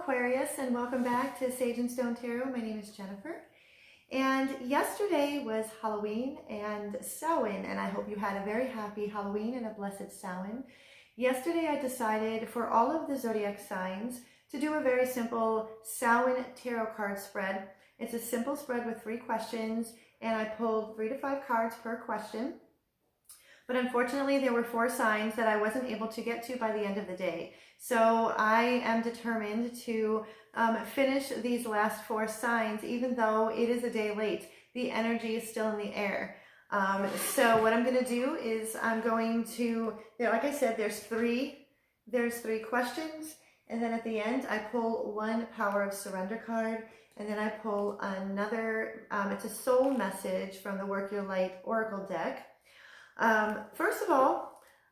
Aquarius, and welcome back to Sage and Stone Tarot. My name is Jennifer, and yesterday was Halloween and Samhain, and I hope you had a very happy Halloween and a blessed Samhain. Yesterday I decided for all of the zodiac signs to do a very simple Samhain tarot card spread. It's a simple spread with 3 questions, and I pulled 3 to 5 cards per question. But unfortunately, there were 4 signs that I wasn't able to get to by the end of the day. So I am determined to finish these last 4 signs, even though it is a day late. The energy is still in the air. So what I'm going to do is I'm going to, like I said, there's three questions. And then at the end, I pull 1 Power of Surrender card. And then I pull another, it's a soul message from the Work Your Light Oracle deck. First of all,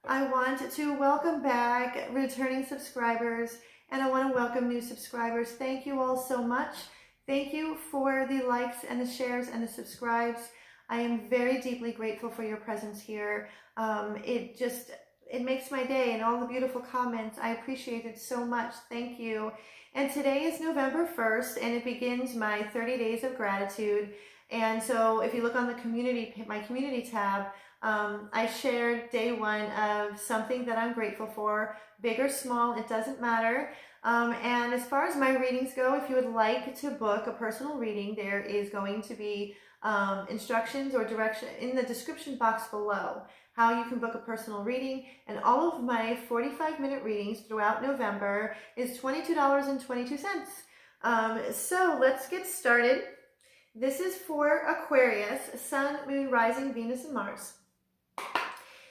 I want to welcome back returning subscribers, and I want to welcome new subscribers. Thank you all so much. Thank you for the likes and the shares and the subscribes. I am very deeply grateful for your presence here. It makes my day, and all the beautiful comments. I appreciate it so much. Thank you. And today is November 1st, and it begins my 30 days of gratitude. And so if you look on the community, my community tab, I shared day 1 of something that I'm grateful for, big or small, it doesn't matter. And as far as my readings go, if you would like to book a personal reading, there is going to be instructions or direction in the description box below how you can book a personal reading. And all of my 45-minute readings throughout November is $22.22. So let's get started. This is for Aquarius, Sun, Moon, Rising, Venus, and Mars.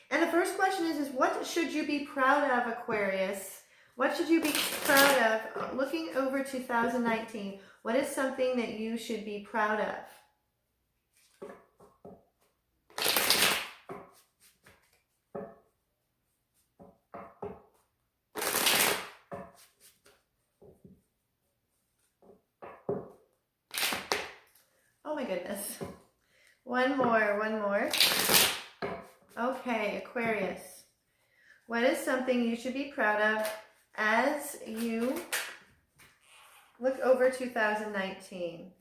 And the first question is what should you be proud of, Aquarius? What should you be proud of? Looking over 2019, what is something that you should be proud of? Oh my goodness. One more. Okay, Aquarius. What is something you should be proud of as you look over 2019?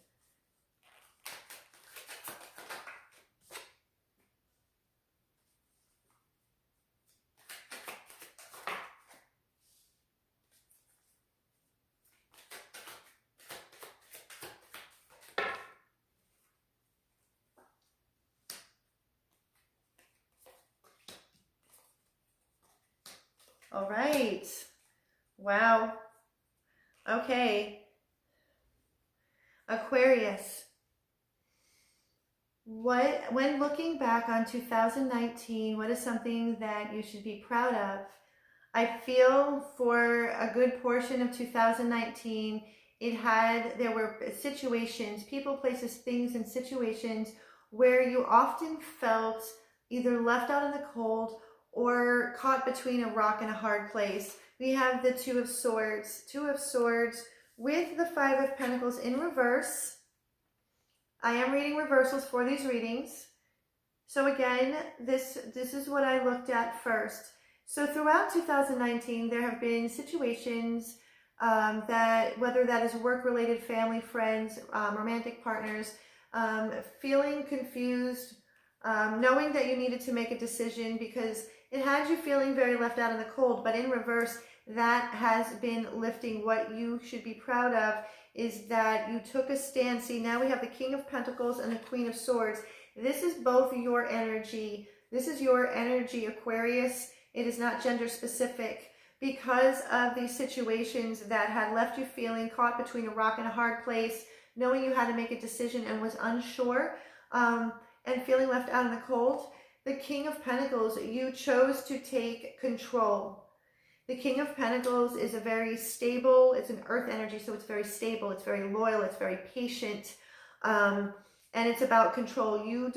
All right. Wow. Okay. Aquarius. When looking back on 2019, what is something that you should be proud of? I feel for a good portion of 2019, there were situations, people, places, things, and situations where you often felt either left out in the cold or caught between a rock and a hard place. We have the 2 of Swords with the 5 of Pentacles in reverse. I am reading reversals for these readings. So again, this is what I looked at first. So throughout 2019, there have been situations that, whether that is work-related, family, friends, romantic partners, feeling confused, knowing that you needed to make a decision because it had you feeling very left out in the cold, but in reverse, that has been lifting. What you should be proud of is that you took a stand. See, now we have the King of Pentacles and the Queen of Swords. This is both your energy. This is your energy, Aquarius. It is not gender specific. Because of these situations that had left you feeling caught between a rock and a hard place, knowing you had to make a decision and was unsure, and feeling left out in the cold, the King of Pentacles, you chose to take control. The King of Pentacles is a very stable, it's an earth energy, so it's very stable, it's very loyal, it's very patient, and it's about control. You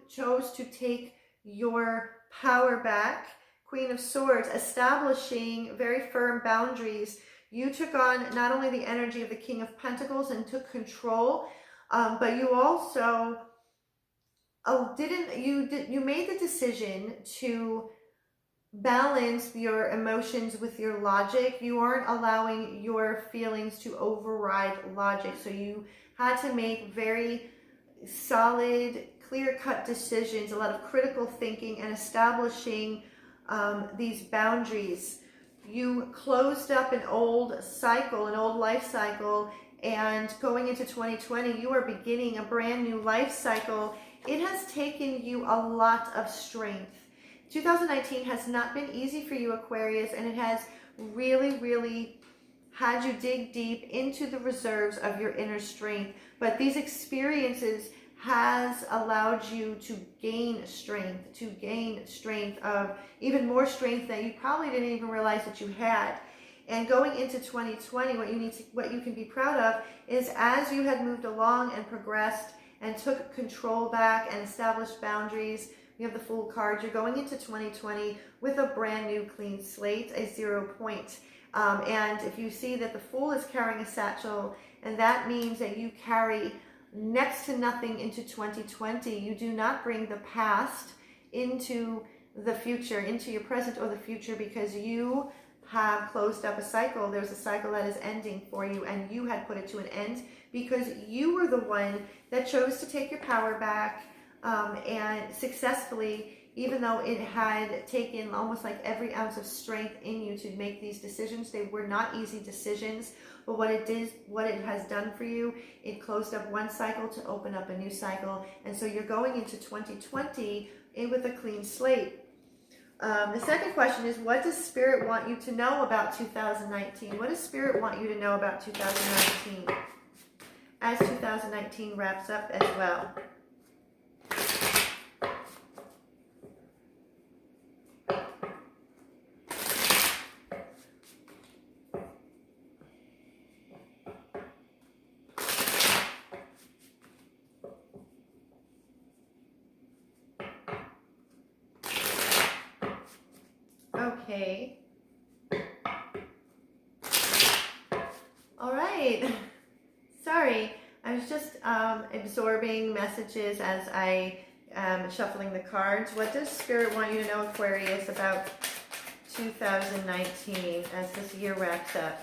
chose to take your power back. Queen of Swords, establishing very firm boundaries. You took on not only the energy of the King of Pentacles and took control, but you also you made the decision to balance your emotions with your logic. You aren't allowing your feelings to override logic. So you had to make very solid, clear-cut decisions, a lot of critical thinking and establishing these boundaries. You closed up an old cycle, an old life cycle, and going into 2020, you are beginning a brand new life cycle. It has taken you a lot of strength. 2019 has not been easy for you, Aquarius, and it has really, really had you dig deep into the reserves of your inner strength. But these experiences has allowed you to gain strength of even more strength that you probably didn't even realize that you had. And going into 2020, what you can be proud of is, as you had moved along and progressed and took control back and established boundaries. You have the Fool card. You're going into 2020 with a brand new clean slate, a 0 point. And if you see that the Fool is carrying a satchel, and that means that you carry next to nothing into 2020. You do not bring the past into the future, into your present or the future, because you have closed up a cycle. There's a cycle that is ending for you, and you had put it to an end because you were the one that chose to take your power back, and successfully, even though it had taken almost like every ounce of strength in you to make these decisions. They were not easy decisions, but what it has done for you, it closed up one cycle to open up a new cycle. And so you're going into 2020 with a clean slate. The second question is, what does Spirit want you to know about 2019? What does Spirit want you to know about 2019? As 2019 wraps up as well. Okay. All right. Sorry, I was just absorbing messages as I am shuffling the cards. What does Spirit want you to know, Aquarius, about 2019 as this year wraps up?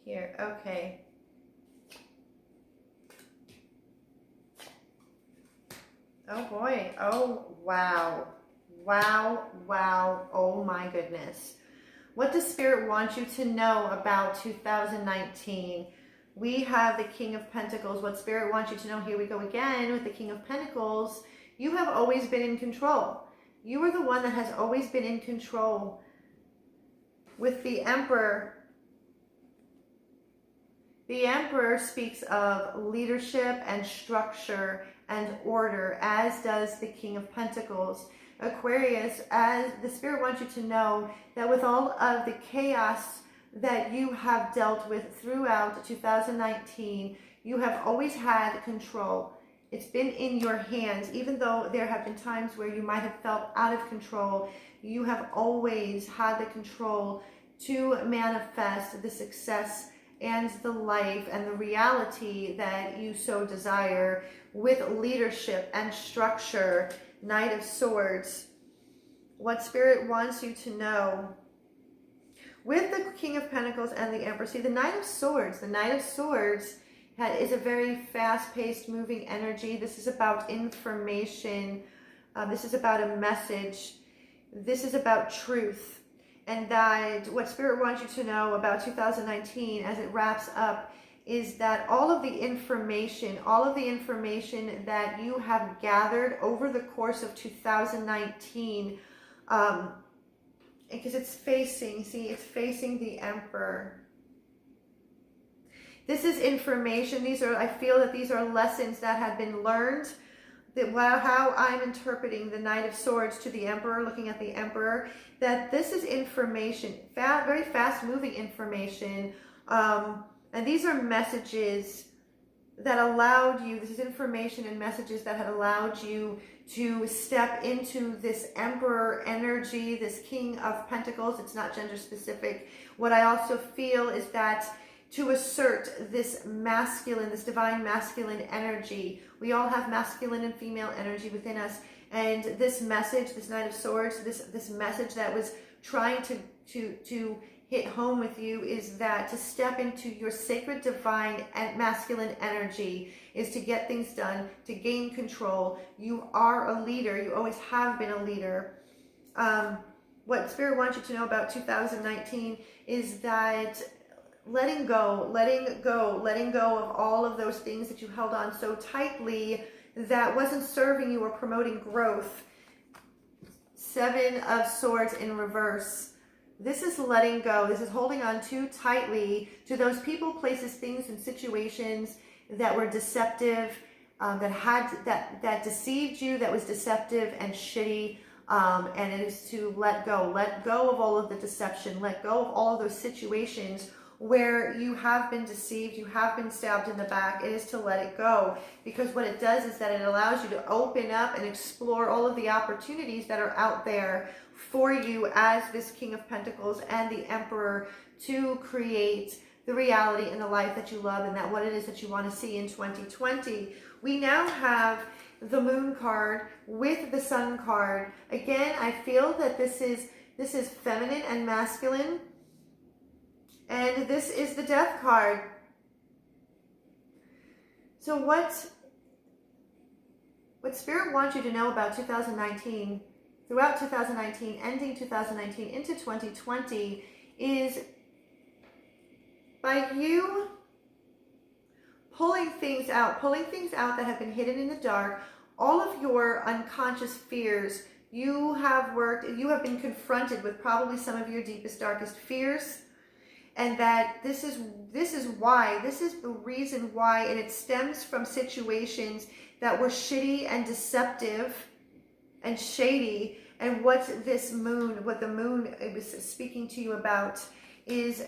Here, okay. Oh boy, oh wow, wow, wow, oh my goodness. What does Spirit want you to know about 2019? We have the King of Pentacles. What Spirit wants you to know, here we go again with the King of Pentacles. You have always been in control. You are the one that has always been in control. With the Emperor speaks of leadership and structure and order, as does the King of Pentacles. Aquarius, as the Spirit wants you to know that with all of the chaos that you have dealt with throughout 2019, you have always had control. It's been in your hands. Even though there have been times where you might have felt out of control, you have always had the control to manifest the success and the life and the reality that you so desire with leadership and structure. Knight of Swords. What Spirit wants you to know with the King of Pentacles and the Emperor. See, the Knight of Swords is a very fast-paced moving energy. This is about information. This is about a message. This is about truth. And that what Spirit wants you to know about 2019 as it wraps up is that all of the information that you have gathered over the course of 2019, because it's facing the Emperor. This is information. I feel that these are lessons that have been learned how I'm interpreting the Knight of Swords to the Emperor, looking at the Emperor, that this is information, very fast-moving information, and these are messages that allowed you, this is information and messages that had allowed you to step into this Emperor energy, this King of Pentacles. It's not gender specific. What I also feel is that to assert this masculine, this divine masculine energy. We all have masculine and female energy within us. And this message, this Knight of Swords, this message that was trying to hit home with you is that to step into your sacred divine and masculine energy is to get things done, to gain control. You are a leader. You always have been a leader. What Spirit wants you to know about 2019 is that letting go of all of those things that you held on so tightly that wasn't serving you or promoting growth. Seven of Swords in reverse. This is letting go. This is holding on too tightly to those people, places, things, and situations that were deceptive, that deceived you, that was deceptive and shitty. And it is to let go. Let go of all of the deception. Let go of all of those situations where you have been deceived, you have been stabbed in the back. It is to let it go, because what it does is that it allows you to open up and explore all of the opportunities that are out there for you as this King of Pentacles and the Emperor to create the reality and the life that you love and that what it is that you want to see in 2020. We now have the Moon card with the Sun card. Again, I feel that this is feminine and masculine. And this is the Death card. So what Spirit wants you to know about 2019, throughout 2019, ending 2019 into 2020, is by you pulling things out that have been hidden in the dark, all of your unconscious fears. You have been confronted with probably some of your deepest, darkest fears. And that this is the reason why, and it stems from situations that were shitty and deceptive and shady. And what the moon was speaking to you about is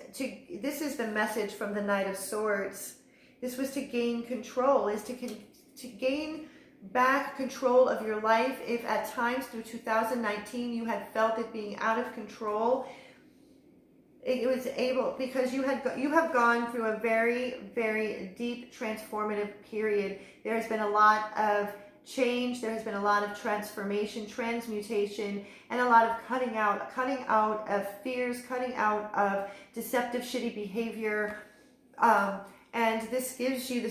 this is the message from the Knight of Swords. This was to gain control, is to gain back control of your life. If at times through 2019 you had felt it being out of control, it was able, because you have gone through a very, very deep transformative period. There has been a lot of change. There has been a lot of transformation, transmutation, and a lot of cutting out of fears, cutting out of deceptive, shitty behavior. And this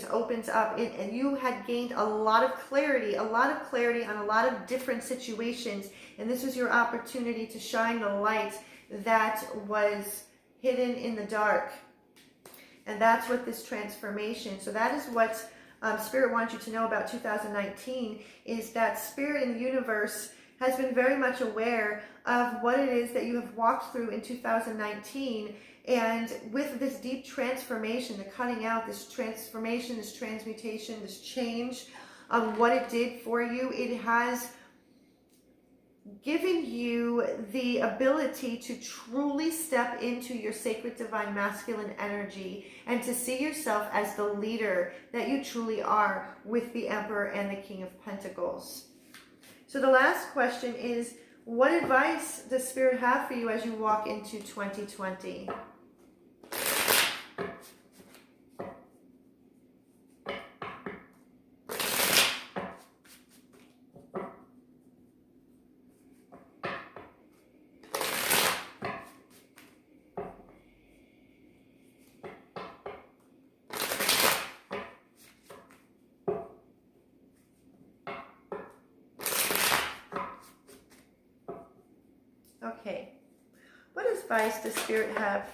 opens up, and you had gained a lot of clarity on a lot of different situations. And this was your opportunity to shine the light that was hidden in the dark. And that's what this transformation, so that is what Spirit wants you to know about 2019, is that Spirit in the universe has been very much aware of what it is that you have walked through in 2019. And with this deep transformation, the cutting out, this transformation, this transmutation, this change, what it did for you, it has given you the ability to truly step into your sacred divine masculine energy and to see yourself as the leader that you truly are with the Emperor and the King of Pentacles. So the last question is, what advice does Spirit have for you as you walk into 2020? Okay, what advice does Spirit have?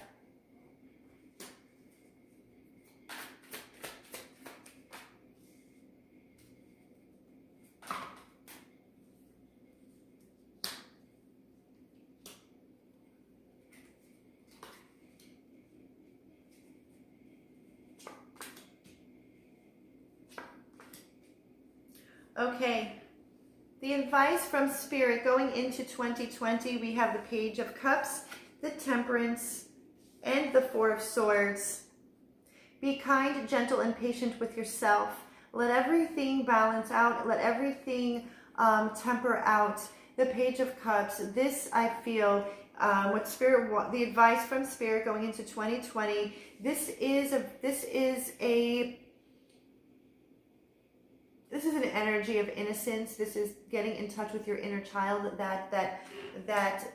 Okay, the advice from Spirit going into 2020, we have the Page of Cups, the Temperance, and the Four of Swords. Be kind, gentle, and patient with yourself. Let everything balance out. Let everything temper out. The Page of Cups, this I feel, what Spirit, the advice from Spirit going into 2020, this is an energy of innocence. This is getting in touch with your inner child, that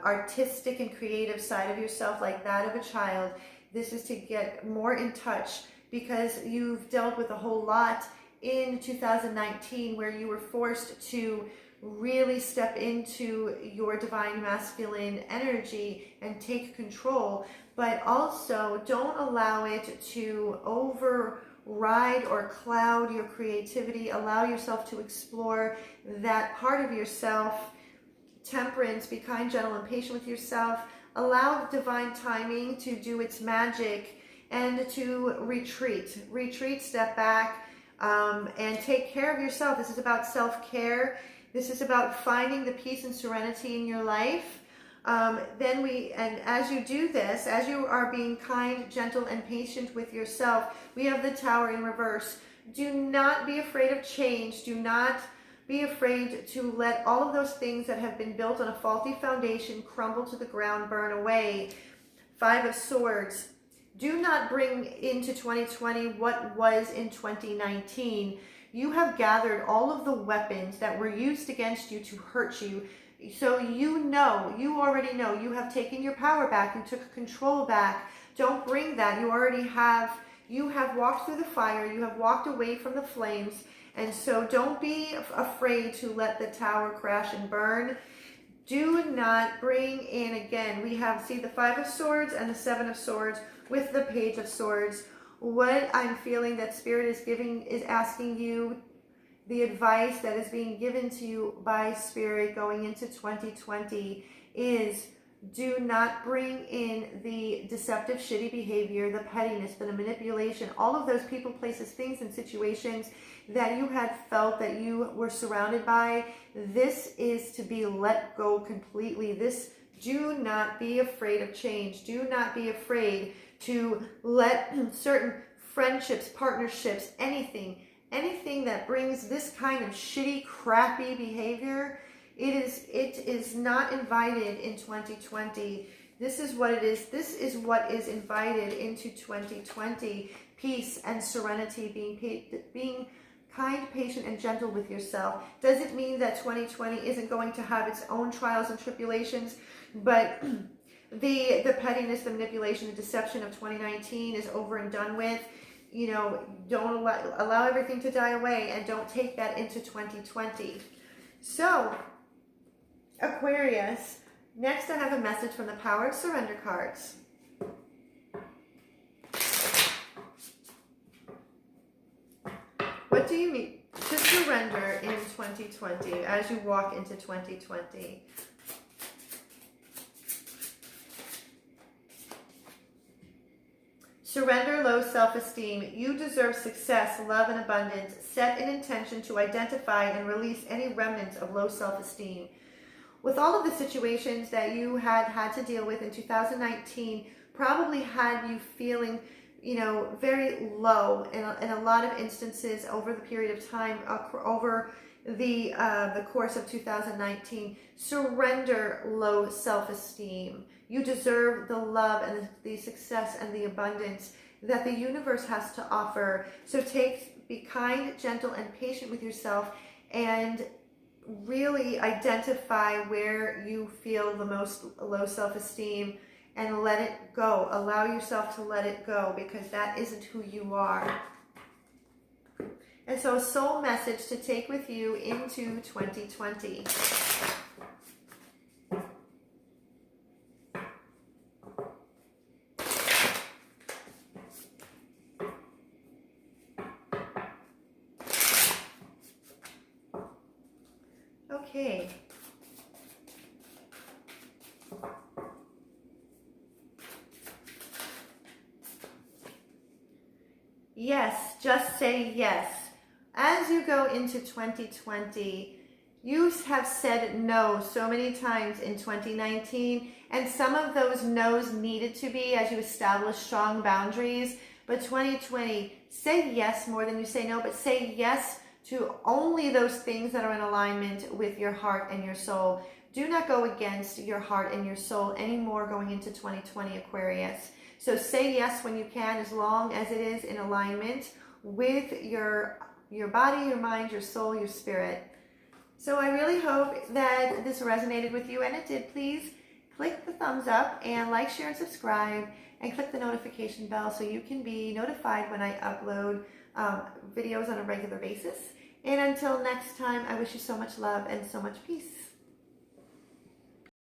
artistic and creative side of yourself, like that of a child. This is to get more in touch, because you've dealt with a whole lot in 2019 where you were forced to really step into your divine masculine energy and take control, but also don't allow it to override or cloud your creativity. Allow yourself to explore that part of yourself. Temperance, be kind, gentle, and patient with yourself. Allow divine timing to do its magic, and to retreat, step back, and take care of yourself. This is about self-care. This is about finding the peace and serenity in your life. And as you do this, as you are being kind, gentle, and patient with yourself, we have the Tower in reverse. Do not be afraid of change. Do not be afraid to let all of those things that have been built on a faulty foundation crumble to the ground, burn away. Five of Swords. Do not bring into 2020 what was in 2019. You have gathered all of the weapons that were used against you to hurt you. So you already know, you have taken your power back, you took control back. Don't bring that. You have walked through the fire, you have walked away from the flames, and so don't be afraid to let the tower crash and burn. Do not bring in, again, we have, see, the Five of Swords and the Seven of Swords with the Page of Swords. What I'm feeling that Spirit is asking you, the advice that is being given to you by Spirit going into 2020 is, do not bring in the deceptive, shitty behavior, the pettiness, the manipulation, all of those people, places, things, and situations that you had felt that you were surrounded by. This is to be let go completely. Do not be afraid of change. Do not be afraid to let certain friendships, partnerships, anything that brings this kind of shitty, crappy behavior, it is not invited in 2020. This is what it is. This is what is invited into 2020. Peace and serenity, being kind, patient, and gentle with yourself. Doesn't mean that 2020 isn't going to have its own trials and tribulations, but the pettiness, the manipulation, the deception of 2019 is over and done with. Don't allow everything to die away, and don't take that into 2020. So, Aquarius, next I have a message from the Power of Surrender cards. What do you mean to surrender in 2020 as you walk into 2020? Surrender low self-esteem. You deserve success, love, and abundance. Set an intention to identify and release any remnants of low self-esteem. With all of the situations that you had to deal with in 2019, probably had you feeling, very low in a lot of instances over the period of time, over the course of 2019. Surrender low self-esteem. You deserve the love and the success and the abundance that the universe has to offer. So be kind, gentle, and patient with yourself, and really identify where you feel the most low self-esteem and let it go. Allow yourself to let it go, because that isn't who you are. And so a soul message to take with you into 2020. Okay. Yes, just say yes. as you go into 2020, you have said no so many times in 2019, and some of those no's needed to be as you establish strong boundaries. But 2020, say yes more than you say no, but say yes to only those things that are in alignment with your heart and your soul. Do not go against your heart and your soul anymore going into 2020, Aquarius. So say yes when you can, as long as it is in alignment with your body, your mind, your soul, your spirit. So I really hope that this resonated with you, and it did. Please click the thumbs up and like, share, and subscribe, and click the notification bell so you can be notified when I upload videos on a regular basis. And until next time, I wish you so much love and so much peace.